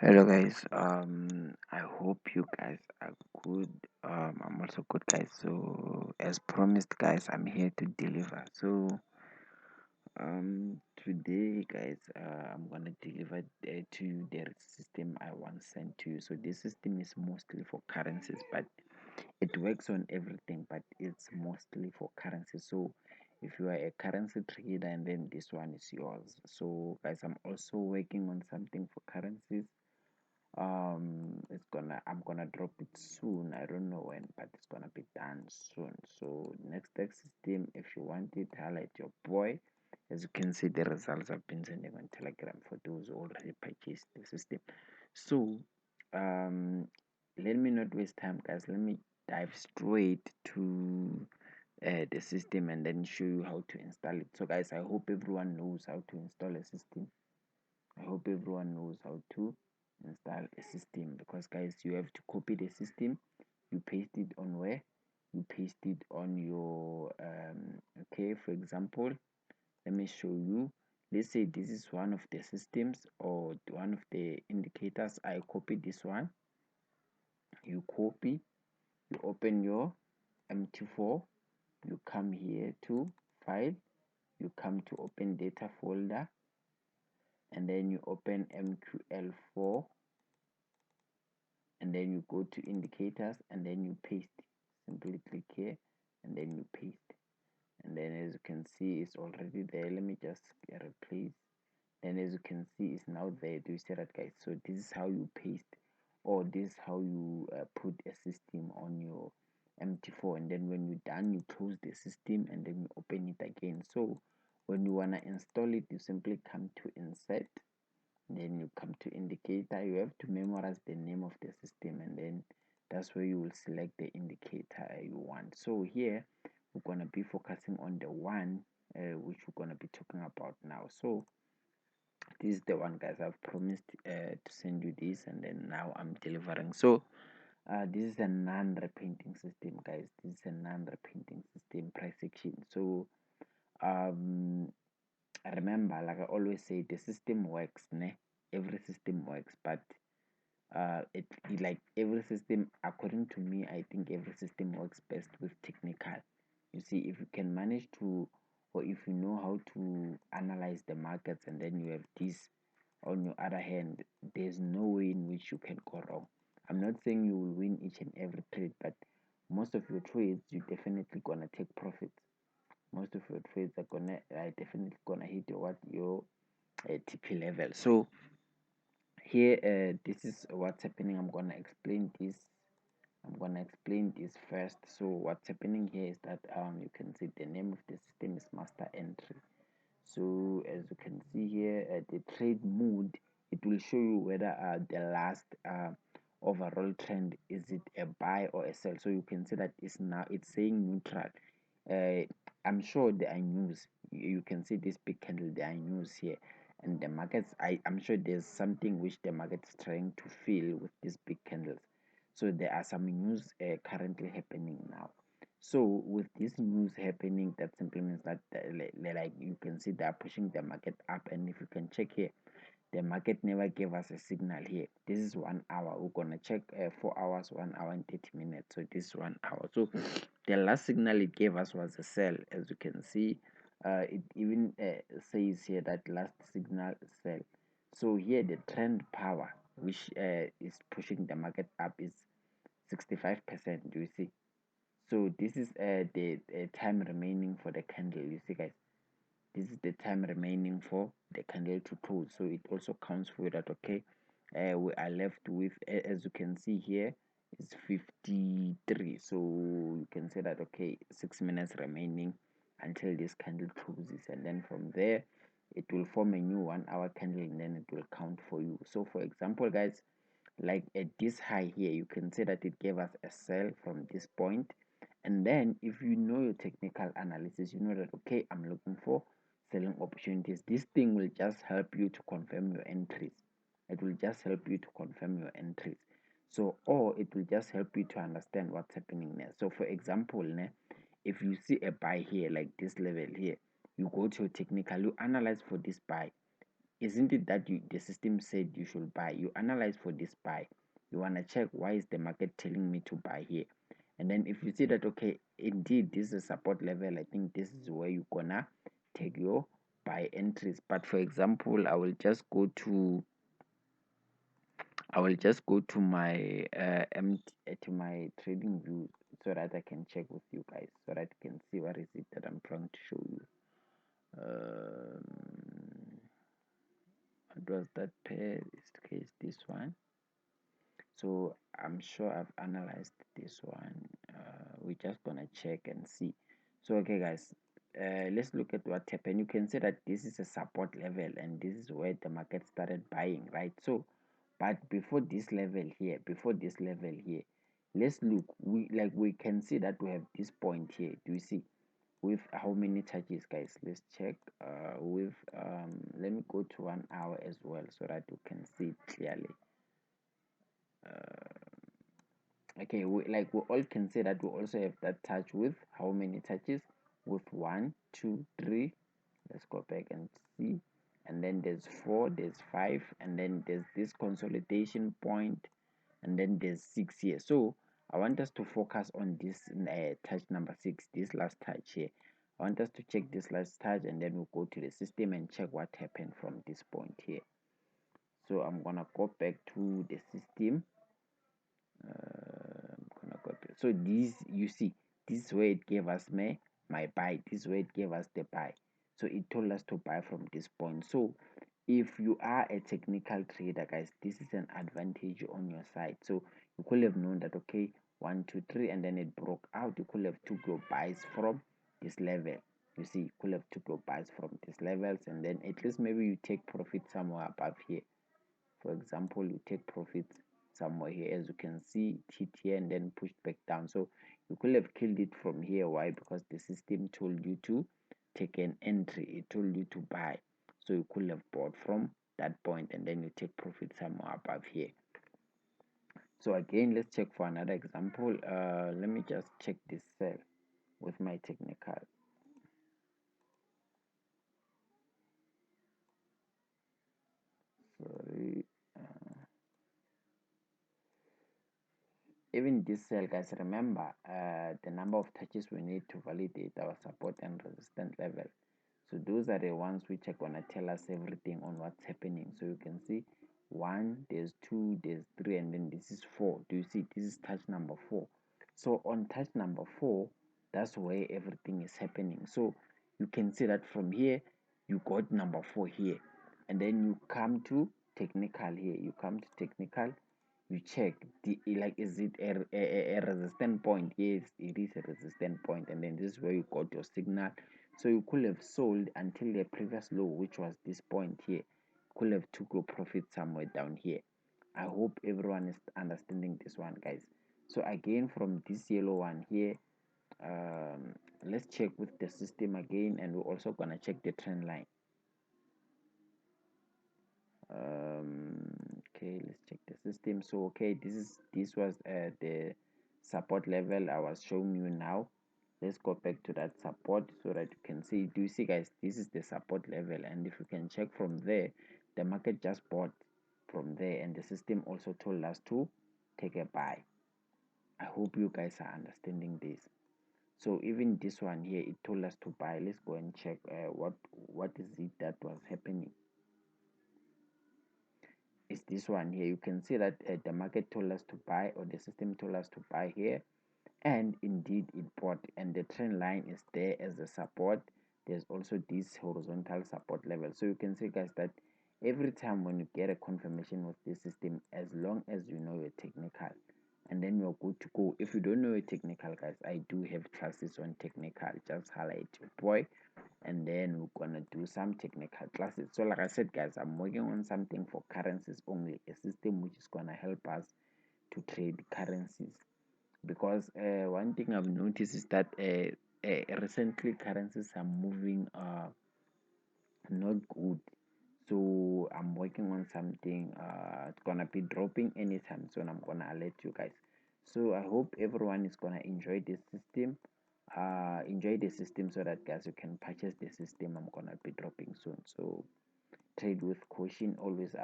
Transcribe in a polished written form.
Hello guys, I hope you guys are good. I'm also good guys. So as promised guys, I'm here to deliver. Today guys, I'm gonna deliver to you the system I once sent to you. So this system is mostly for currencies, but it works on everything, but it's mostly for currency. So if you are a currency trader, and then this one is yours. So guys, I'm also working on something for currencies. I'm gonna drop it soon. I don't know when, but it's gonna be done soon. So next text system, if you want it, highlight your boy. As you can see, the results I've been sending on Telegram for those who already purchased the system. So um let me not waste time guys, let me dive straight to the system and then show you how to install it. So guys, I hope everyone knows how to install a system. I hope everyone knows how to install a system, because guys, you have to copy the system, you paste it on where? You paste it on your okay, for example, let me show you. Let's say this is one of the systems or one of the indicators. I copy this one. You copy, you open your MT4, you come here to file, you come to open data folder, and then you open MQL4, and then you go to indicators, and then you paste. Simply click here and then you paste, and then as you can see it's already there. Let me just replace. Then as you can see it's now there. Do you see that guys? So this is how you paste, or this is how you put a system on your MT4, and then when you're done, you close the system and then you open it again. So when you want to install it, you simply come to insert, then you come to indicator. You have to memorize the name of the system, and then that's where you will select the indicator you want. So here we're going to be focusing on the one which we're going to be talking about now. So this is the one guys, I've promised to send you this, and then now I'm delivering. So this is a non-repainting system guys. This is a non-repainting system price section. So um remember, like I always say, the system works, ne? Every system works, but like every system, according to me, I think every system works best with technical. You see, if you can manage to, or if you know how to analyze the markets, and then you have this on your other hand, there's no way in which you can go wrong. I'm not saying you will win each and every trade, but most of your trades you definitely gonna take profits. Most of your trades are gonna definitely gonna hit your TP level. So here, this is what's happening. I'm gonna explain this first. So what's happening here is that you can see the name of the system is master entry. So as you can see here, the trade mood, it will show you whether the last overall trend, is it a buy or a sell. So you can see that it's saying neutral. uh, I'm sure there are news. You can see this big candle, there are news here, and the markets, I'm sure there's something which the market is trying to feel with these big candles. So there are some news currently happening now. So with this news happening, that simply means that like you can see they are pushing the market up. And if you can check here, the market never gave us a signal here. This is 1 hour. We're gonna check 4 hours, 1 hour and 30 minutes. So this is 1 hour. So the last signal it gave us was a sell. As you can see, it even says here that last signal sell. So here the trend power, which is pushing the market up, is 65%. Do you see? So this is the time remaining for the candle. You see guys, this is the time remaining for the candle to close. So it also counts for that. Okay, we are left with, as you can see here, is 53. So you can say that, okay, 6 minutes remaining until this candle closes, and then from there it will form a new 1 hour candle, and then it will count for you. So for example guys, like at this high here, you can say that it gave us a sell from this point. And then if you know your technical analysis, you know that, okay, I'm looking for selling opportunities. This thing will just help you to confirm your entries. It will just help you to confirm your entries. So, or it will just help you to understand what's happening there. So for example, if you see a buy here, like this level here, you go to your technical, you analyze for this buy. Isn't it that the system said you should buy? You analyze for this buy. You want to check, why is the market telling me to buy here? And then if you see that, okay, indeed this is support level, I think this is where you're gonna take your buy entries. But for example, I will just go to my to my trading view, so that I can check with you guys, so that you can see what is it that I'm trying to show you. What was that pair? Is case this one? So I'm sure I've analyzed this one. We're just gonna check and see. So okay guys, let's look at what happened. You can see that this is a support level, and this is where the market started buying, right? So but before this level here, let's look. We can see that we have this point here. Do you see with how many touches, guys? Let's check with let me go to 1 hour as well, so that you can see it clearly. Okay, we all can say that we also have that touch with how many touches? With 1, 2, 3. Let's go back and see. And then there's 4, there's 5, and then there's this consolidation point, and then there's 6 here. So I want us to focus on this touch number 6, this last touch here. I want us to check this last touch, and then we'll go to the system and check what happened from this point here. So I'm gonna go back to the system. I'm gonna copy. So this, you see, this is where it gave us my buy. This is where it gave us the buy. So it told us to buy from this point. So if you are a technical trader, guys, this is an advantage on your side. So you could have known that, okay, 1, 2, 3, and then it broke out. You could have took your buys from this level. You see, you could have took your buys from these levels, and then at least maybe you take profit somewhere above here. For example, you take profits somewhere here, as you can see it hit here and then pushed back down. So you could have killed it from here. Why? Because the system told you to take an entry, it told you to buy. So you could have bought from that point, and then you take profit somewhere above here. So again, let's check for another example. Let me just check this cell with my technical. Sorry. Even this cell, guys, remember the number of touches we need to validate our support and resistance level. So those are the ones which are gonna tell us everything on what's happening. So you can see 1, there's 2, there's 3, and then this is 4. Do you see this is touch number 4? So on touch number 4, that's where everything is happening. So you can see that from here you got number 4 here, and then you come to technical here. You come to technical, you check the, like, is it a resistant point? Yes, it is a resistant point, and then this is where you got your signal. So you could have sold until the previous low, which was this point here. Could have took your profit somewhere down here. I hope everyone is understanding this one, guys. So again, from this yellow one here, let's check with the system again, and we're also gonna check the trend line. Okay, let's check the system. So okay, this was the support level I was showing you now. Let's go back to that support, so that you can see. Do you see, guys? This is the support level, and if you can check from there, the market just bought from there, and the system also told us to take a buy. I hope you guys are understanding this. So even this one here, it told us to buy. Let's go and check what is it that was happening. Is this one here. You can see that the market told us to buy, or the system told us to buy here, and indeed it bought, and the trend line is there as a support. There's also this horizontal support level. So you can see, guys, that every time when you get a confirmation with this system, as long as you know your technical, and then you're good to go. If you don't know your technical, guys, I do have classes on technical. Just highlight your boy, and then we're gonna do some technical classes. So like I said, guys, I'm working on something for currencies only, a system which is gonna help us to trade currencies. Because one thing I've noticed is that recently currencies are moving not good. So I'm working on something, it's gonna be dropping anytime soon. I'm gonna alert you guys. So I hope everyone is gonna enjoy this system, enjoy the system, so that, guys, you can purchase the system I'm gonna be dropping soon. So trade with caution, always